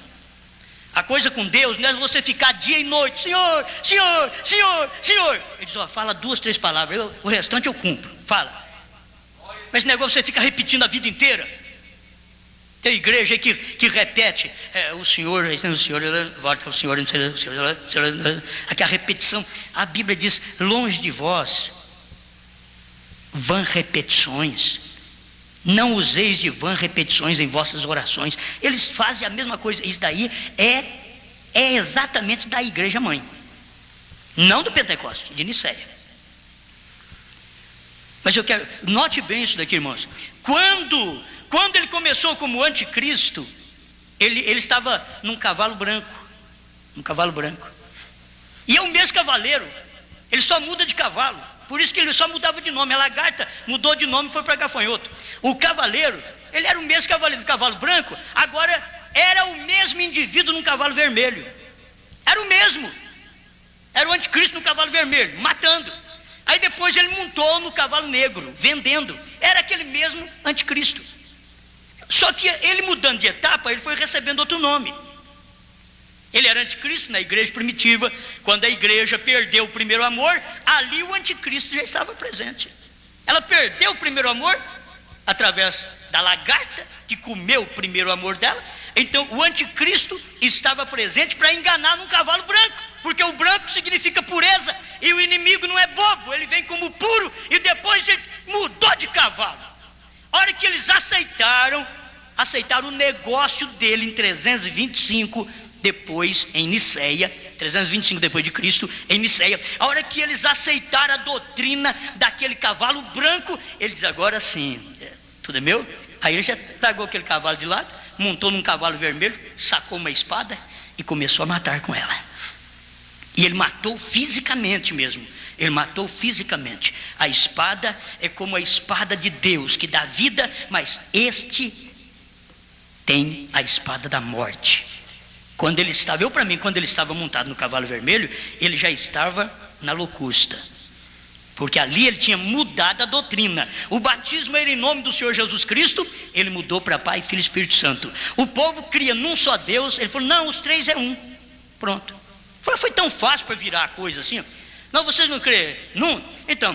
A coisa com Deus não é você ficar dia e noite, Senhor, Senhor, Senhor, Senhor. Ele diz, ó, fala 2, 3 palavras, o restante eu cumpro, fala. Mas esse negócio você fica repetindo a vida inteira. Tem igreja aí que repete, o Senhor, volta o Senhor, aqui a repetição. A Bíblia diz, longe de vós, vã repetições. Não useis de vã repetições em vossas orações. Eles fazem a mesma coisa. Isso daí é exatamente da igreja mãe, não do Pentecoste, de Niceia. Mas eu quero, note bem isso daqui, irmãos. Quando ele começou como anticristo, ele estava num cavalo branco. E é o mesmo cavaleiro, ele só muda de cavalo. Por isso que ele só mudava de nome. A lagarta mudou de nome e foi para gafanhoto. O cavaleiro, ele era o mesmo cavaleiro do cavalo branco, agora era o mesmo indivíduo num cavalo vermelho. Era o mesmo. Era o anticristo no cavalo vermelho, matando. Aí depois ele montou no cavalo negro, vendendo. Era aquele mesmo anticristo. Só que ele mudando de etapa, ele foi recebendo outro nome. Ele era anticristo na igreja primitiva. Quando a igreja perdeu o primeiro amor, ali o anticristo já estava presente. Ela perdeu o primeiro amor através da lagarta que comeu o primeiro amor dela. Então o anticristo estava presente para enganar num cavalo branco, porque o branco significa pureza, e o inimigo não é bobo, ele vem como puro, e depois ele mudou de cavalo. A hora que eles aceitaram o negócio dele em 325 depois em Niceia, 325 depois de Cristo, em Niceia, a hora que eles aceitaram a doutrina daquele cavalo branco, ele diz, agora sim, tudo é meu. Aí ele já largou aquele cavalo de lado, montou num cavalo vermelho, sacou uma espada e começou a matar com ela. E ele matou fisicamente mesmo. Ele matou fisicamente. A espada é como a espada de Deus, que dá vida, mas este tem a espada da morte. Quando ele estava, quando ele estava montado no cavalo vermelho, ele já estava na locusta, porque ali ele tinha mudado a doutrina. O batismo era em nome do Senhor Jesus Cristo, ele mudou para Pai, Filho e Espírito Santo. O povo cria num só Deus, ele falou, não, os três é um, pronto. Foi tão fácil para virar a coisa assim. Não, vocês não creem? Não? Então,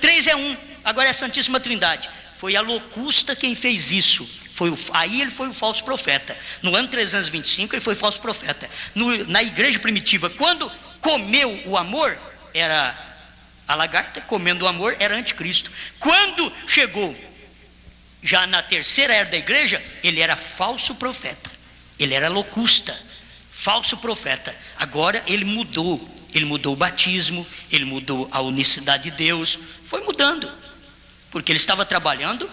três é um, agora é a Santíssima Trindade. Foi a locusta quem fez isso. Aí ele foi o falso profeta. No ano 325 ele foi falso profeta. Na igreja primitiva, quando comeu o amor, era a lagarta, comendo o amor, era anticristo. Quando chegou já na terceira era da igreja, ele era falso profeta. Ele era locusta, falso profeta. Agora ele mudou o batismo, ele mudou a unicidade de Deus, foi mudando, porque ele estava trabalhando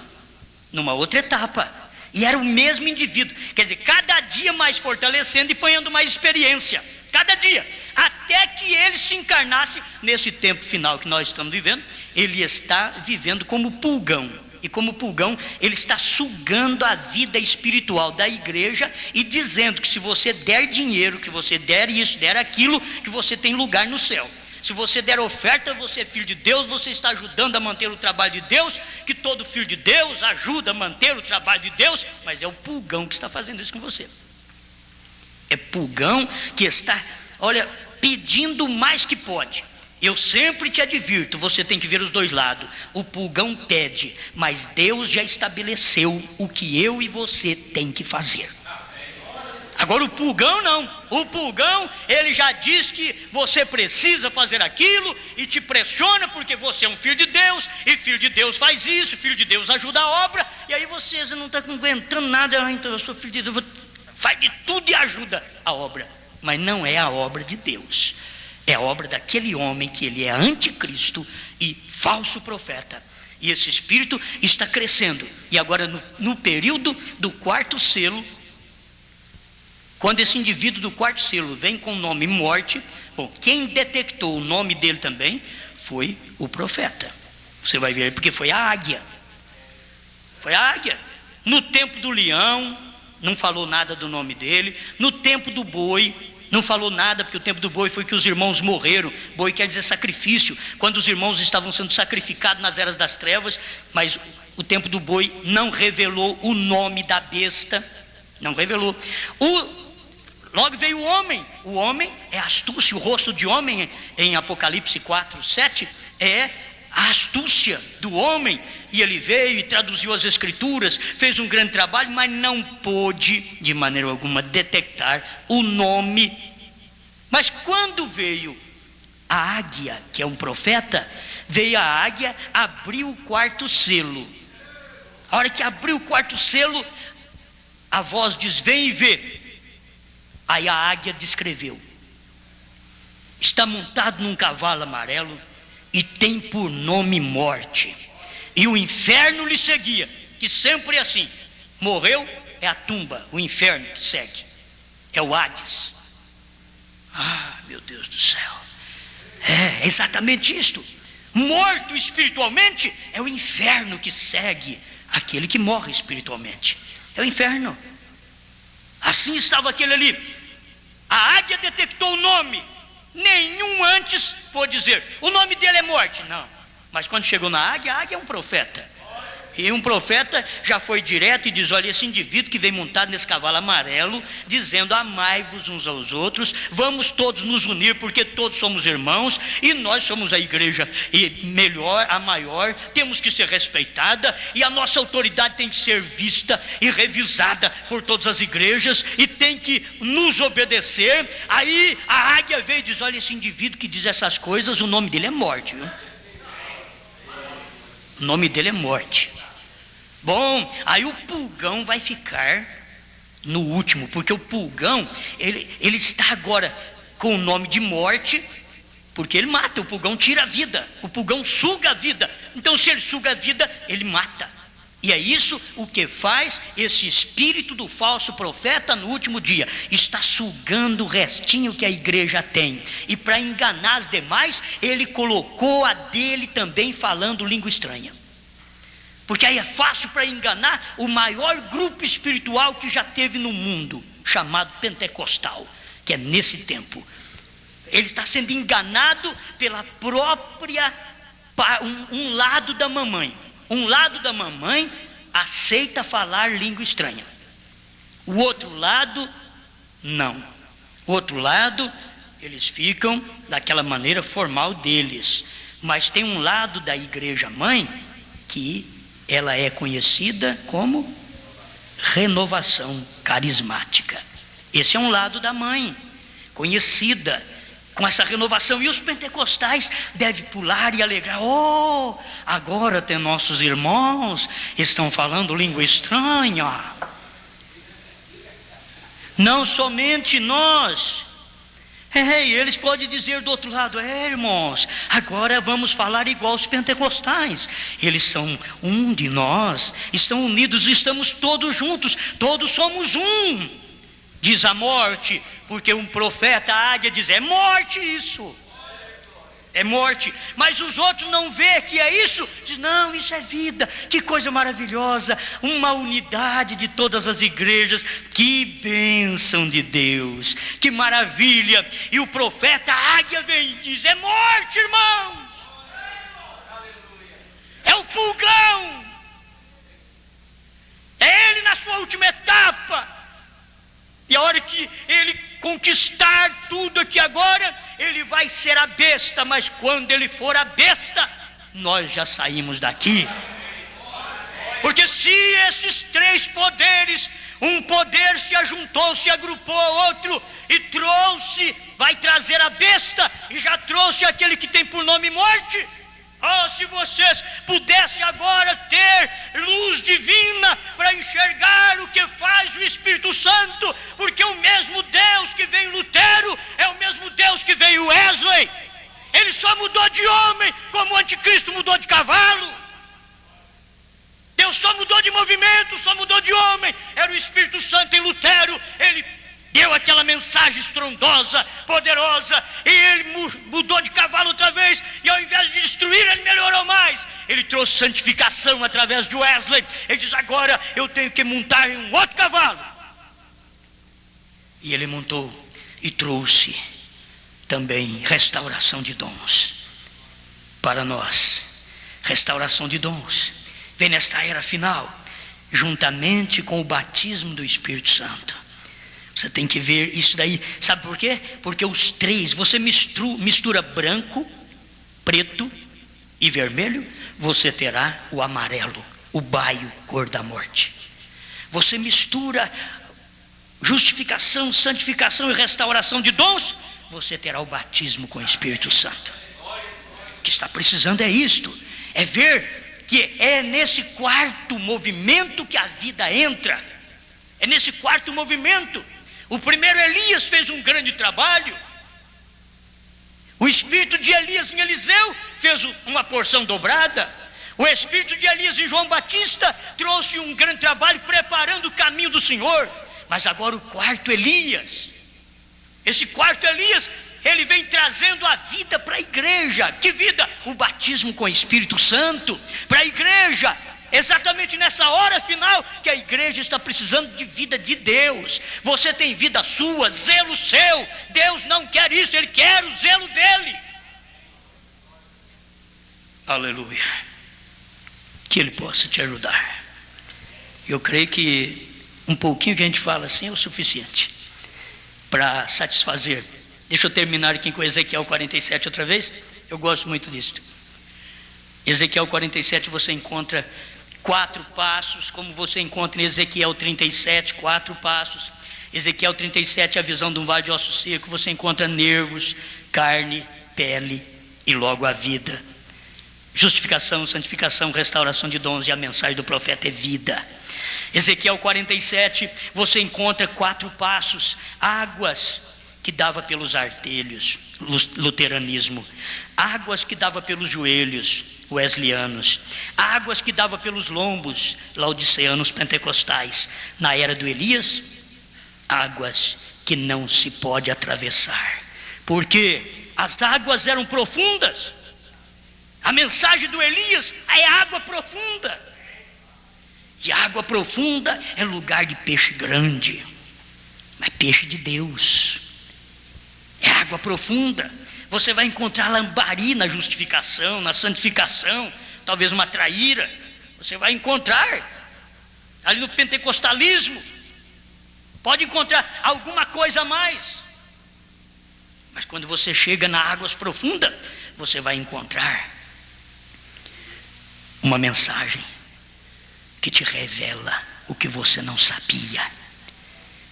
numa outra etapa. E era o mesmo indivíduo, quer dizer, cada dia mais fortalecendo e ganhando mais experiência, cada dia, até que ele se encarnasse nesse tempo final que nós estamos vivendo. Ele está vivendo como pulgão, e como pulgão ele está sugando a vida espiritual da igreja e dizendo que se você der dinheiro, que você der isso, der aquilo, que você tem lugar no céu. Se você der oferta, você é filho de Deus, você está ajudando a manter o trabalho de Deus, que todo filho de Deus ajuda a manter o trabalho de Deus, mas é o pulgão que está fazendo isso com você. É pulgão que está, olha, pedindo mais que pode. Eu sempre te advirto, você tem que ver os dois lados. O pulgão pede, mas Deus já estabeleceu o que eu e você tem que fazer. Agora o pulgão não. O pulgão, ele já diz que você precisa fazer aquilo e te pressiona porque você é um filho de Deus, e filho de Deus faz isso, filho de Deus ajuda a obra, e aí você não está aguentando nada. Então eu sou filho de Deus, faz de tudo e ajuda a obra. Mas não é a obra de Deus, é a obra daquele homem que ele é anticristo e falso profeta. E esse espírito está crescendo. E agora no período do quarto selo, quando esse indivíduo do quarto selo vem com o nome morte, bom, quem detectou o nome dele também foi o profeta. Você vai ver, porque foi a águia. Foi a águia. No tempo do leão, não falou nada do nome dele. No tempo do boi, não falou nada, porque o tempo do boi foi que os irmãos morreram. Boi quer dizer sacrifício, quando os irmãos estavam sendo sacrificados nas eras das trevas. Mas o tempo do boi não revelou o nome da besta, não revelou. Logo veio o homem. O homem é astúcia. O rosto de homem em Apocalipse 4, 7 é a astúcia do homem. E ele veio e traduziu as escrituras, fez um grande trabalho, mas não pôde de maneira alguma detectar o nome. Mas quando veio a águia, que é um profeta, veio a águia, abriu o quarto selo. A hora que abriu o quarto selo, a voz diz: vem e vê. Aí a águia descreveu: está montado num cavalo amarelo e tem por nome morte, e o inferno lhe seguia, que sempre é assim, morreu é a tumba, o inferno que segue, é o Hades. Ah, meu Deus do céu, é exatamente isto. Morto espiritualmente é o inferno que segue aquele que morre espiritualmente, é o inferno. Assim estava aquele ali. A águia detectou o nome. Nenhum antes pôde dizer, o nome dele é morte. Não, mas quando chegou na águia, a águia é um profeta. E um profeta já foi direto e diz: olha, esse indivíduo que vem montado nesse cavalo amarelo, dizendo: amai-vos uns aos outros, vamos todos nos unir, porque todos somos irmãos, e nós somos a igreja melhor, a maior, temos que ser respeitada, e a nossa autoridade tem que ser vista e revisada por todas as igrejas, e tem que nos obedecer. Aí a águia veio e diz: olha, esse indivíduo que diz essas coisas, o nome dele é morte, viu? O nome dele é morte. Bom, aí o pulgão vai ficar no último, porque o pulgão, ele está agora com o nome de morte, porque ele mata. O pulgão tira a vida, o pulgão suga a vida. Então se ele suga a vida, ele mata. E é isso o que faz esse espírito do falso profeta no último dia. Está sugando o restinho que a igreja tem. E para enganar as demais, ele colocou a dele também falando língua estranha. Porque aí é fácil para enganar o maior grupo espiritual que já teve no mundo, chamado pentecostal, que é nesse tempo. Ele está sendo enganado pela própria, um lado da mamãe. Um lado da mamãe aceita falar língua estranha. O outro lado, não. O outro lado, eles ficam daquela maneira formal deles. Mas tem um lado da igreja mãe que ela é conhecida como renovação carismática. Esse é um lado da mãe, conhecida com essa renovação. E os pentecostais devem pular e alegrar: oh, agora tem nossos irmãos, estão falando língua estranha. Não somente nós. Eles podem dizer do outro lado: irmãos, agora vamos falar igual os pentecostais. Eles são um de nós, estão unidos, estamos todos juntos, todos somos um. Diz a morte, porque um profeta, a águia, diz: é morte isso, é morte. Mas os outros não vê que é isso, diz: não, isso é vida. Que coisa maravilhosa, uma unidade de todas as igrejas, que bênção de Deus, que maravilha. E o profeta, a águia, vem e diz: é morte, irmãos, é o pulgão, é ele na sua última etapa. E a hora que ele conquistar tudo aqui agora, ele vai ser a besta, mas quando ele for a besta, nós já saímos daqui. Porque se esses três poderes, um poder se ajuntou, se agrupou a outro e trouxe, vai trazer a besta, e já trouxe aquele que tem por nome morte. Oh, se vocês pudessem agora ter luz divina para enxergar o que faz o Espírito Santo, porque o mesmo Deus que veio Lutero é o mesmo Deus que veio Wesley. Ele só mudou de homem, como o anticristo mudou de cavalo. Deus só mudou de movimento, só mudou de homem. Era o Espírito Santo em Lutero. Ele deu aquela mensagem estrondosa, poderosa, e ele mudou de cavalo outra vez, e ao invés de destruir, ele melhorou mais. Ele trouxe santificação através de Wesley. Ele diz: agora eu tenho que montar em um outro cavalo. E ele montou e trouxe também restauração de dons para nós. Restauração de dons vem nesta era final, juntamente com o batismo do Espírito Santo. Você tem que ver isso daí. Sabe por quê? Porque os três, você mistura branco, preto e vermelho, você terá o amarelo, o baio, cor da morte. Você mistura justificação, santificação e restauração de dons, você terá o batismo com o Espírito Santo. O que está precisando é isto, é ver que é nesse quarto movimento que a vida entra. É nesse quarto movimento. O primeiro Elias fez um grande trabalho. O espírito de Elias em Eliseu fez uma porção dobrada. O espírito de Elias em João Batista trouxe um grande trabalho preparando o caminho do Senhor. Mas agora o quarto Elias, esse quarto Elias, ele vem trazendo a vida para a igreja. Que vida? O batismo com o Espírito Santo para a igreja. Exatamente nessa hora final que a igreja está precisando de vida de Deus. Você tem vida sua, zelo seu. Deus não quer isso, Ele quer o zelo dEle. Aleluia. Que Ele possa te ajudar. Eu creio que um pouquinho que a gente fala assim é o suficiente para satisfazer. Deixa eu terminar aqui com Ezequiel 47 outra vez. Eu gosto muito disso. Ezequiel 47 você encontra 4 passos, como você encontra em Ezequiel 37, 4 passos. Ezequiel 37 a visão de um vale de ossos secos. Você encontra nervos, carne, pele e logo a vida. Justificação, santificação, restauração de dons, e a mensagem do profeta é vida. Ezequiel 47 você encontra 4 passos: águas que dava pelos artelhos, luteranismo; águas que dava pelos joelhos, wesleyanos; águas que dava pelos lombos, laodiceanos, pentecostais. Na era do Elias, águas que não se pode atravessar, porque as águas eram profundas. A mensagem do Elias é água profunda, e água profunda é lugar de peixe grande, mas peixe de Deus. É água profunda. Você vai encontrar lambari na justificação, na santificação, talvez uma traíra. Você vai encontrar ali no pentecostalismo. Pode encontrar alguma coisa a mais. Mas quando você chega nas águas profundas, você vai encontrar uma mensagem que te revela o que você não sabia.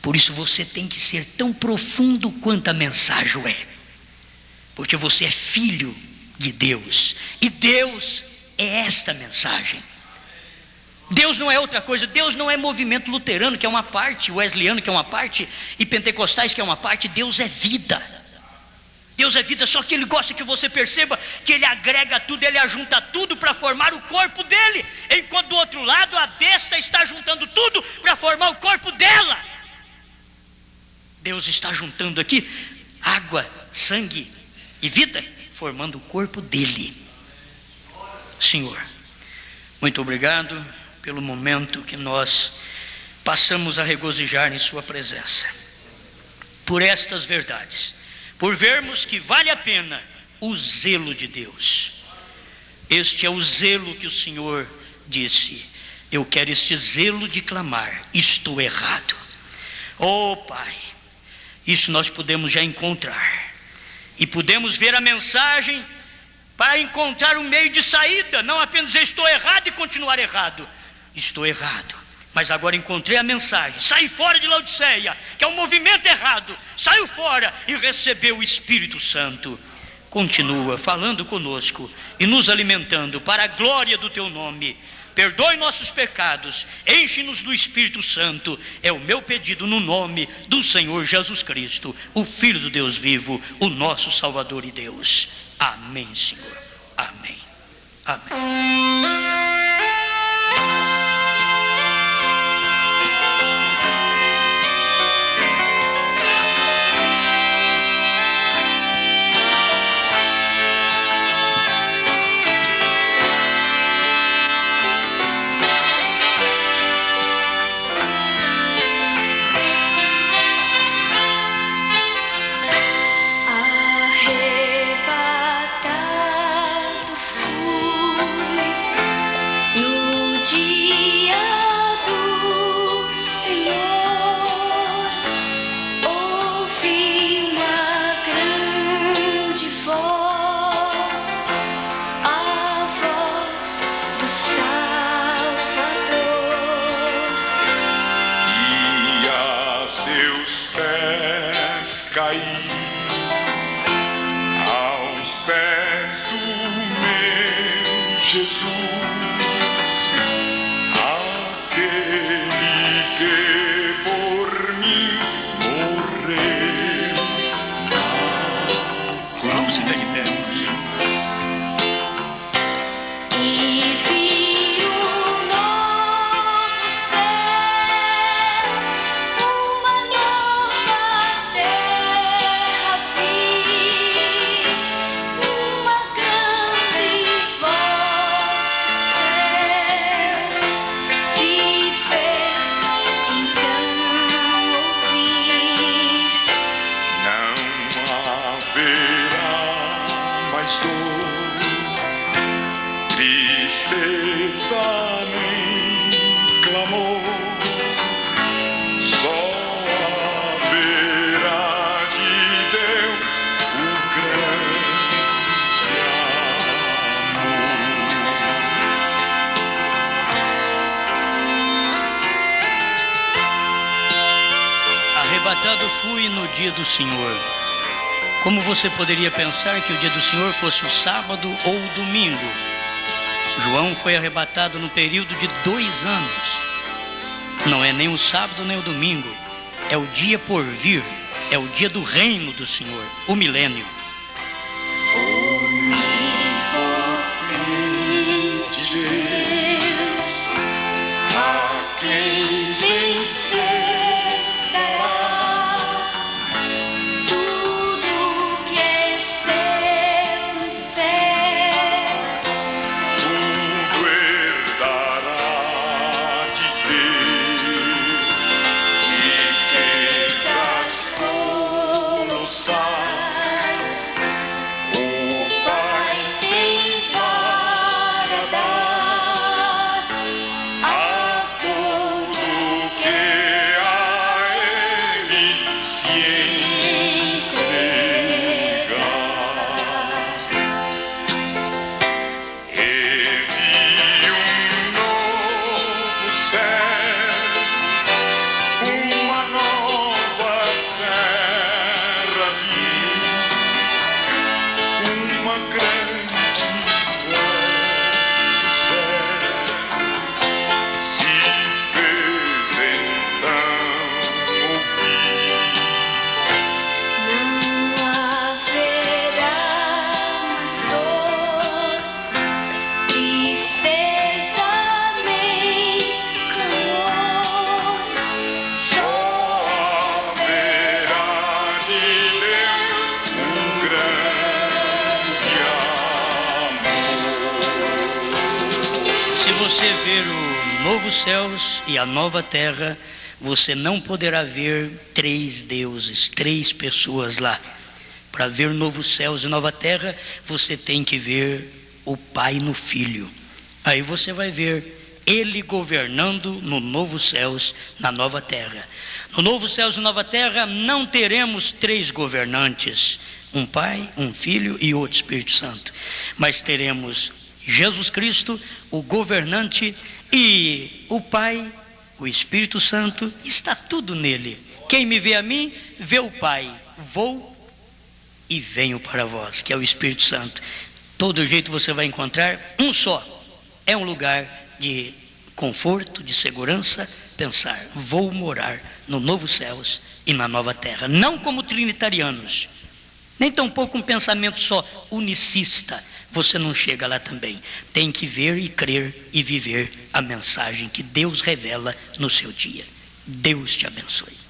Por isso você tem que ser tão profundo quanto a mensagem é, porque você é filho de Deus, e Deus é esta mensagem. Deus não é outra coisa. Deus não é movimento luterano, que é uma parte, wesleyano, que é uma parte, e pentecostais, que é uma parte. Deus é vida. Deus é vida, só que Ele gosta que você perceba que Ele agrega tudo, Ele ajunta tudo para formar o corpo dEle, enquanto do outro lado a besta está juntando tudo para formar o corpo dela. Deus está juntando aqui água, sangue e vida, formando o corpo dEle. Senhor, muito obrigado pelo momento que nós passamos a regozijar em Sua presença, por estas verdades, por vermos que vale a pena o zelo de Deus. Este é o zelo que o Senhor disse: eu quero este zelo de clamar, estou errado. Oh Pai, isso nós podemos já encontrar E pudemos ver a mensagem para encontrar um meio de saída, não apenas dizer estou errado e continuar errado. Estou errado, mas agora encontrei a mensagem: sai fora de Laodiceia, que é um movimento errado. Saiu fora e recebeu o Espírito Santo. Continua falando conosco e nos alimentando para a glória do teu nome. Perdoe nossos pecados, enche-nos do Espírito Santo. É o meu pedido no nome do Senhor Jesus Cristo, o Filho do Deus vivo, o nosso Salvador e Deus. Amém, Senhor. Amém. Amém. Arrebatado fui no dia do Senhor, ouvi uma grande voz, a voz do Salvador. E a seus pés caí, aos pés do meu Jesus, aquele que por mim morreu. Vamos ficar de pé. E vi um novo céu, uma nova terra, vi uma grande voz do céu se fez então ouvir. Não haverá mais dor, tristeza nem clamor, só haverá de Deus o grande Arrebatado fui no dia do Senhor. Como você poderia pensar que o dia do Senhor fosse o sábado ou o domingo? João foi arrebatado no período de 2 anos. Não é nem o sábado nem o domingo. É o dia por vir. É o dia do reino do Senhor, o milênio. Deus, a quem vencer dará tudo que é seu nos céus. tudo herdará de Deus, Riquezas colossais. o Pai tem para dar a todo Que a Ele se entregar. E vi um novo céu, uma nova terra, vi uma grande voz do céu se fez então ouvir. Não haverá mais dor, tristeza nem clamor, só Haverá de Deus um grande amor. Se você ver o novo céus e a nova terra, você não poderá ver 3 deuses, 3 pessoas lá. Para ver novos céus e nova terra, você tem que ver o Pai no Filho. Aí você vai ver Ele governando no novo céus, na nova terra. No novo céus e nova terra não teremos 3 governantes, um Pai, um Filho e outro Espírito Santo. Mas teremos Jesus Cristo, o governante, e o Pai, o Espírito Santo, está tudo nele. Quem me vê a mim, vê o Pai. Vou e venho para vós, que é o Espírito Santo. Todo jeito você vai encontrar um só. É um lugar de conforto, de segurança, pensar, vou morar no novo céus e na nova terra. Não como trinitarianos, nem tampouco um pensamento só unicista. Você não chega lá também. Tem que ver e crer e viver a mensagem que Deus revela no seu dia. Deus te abençoe.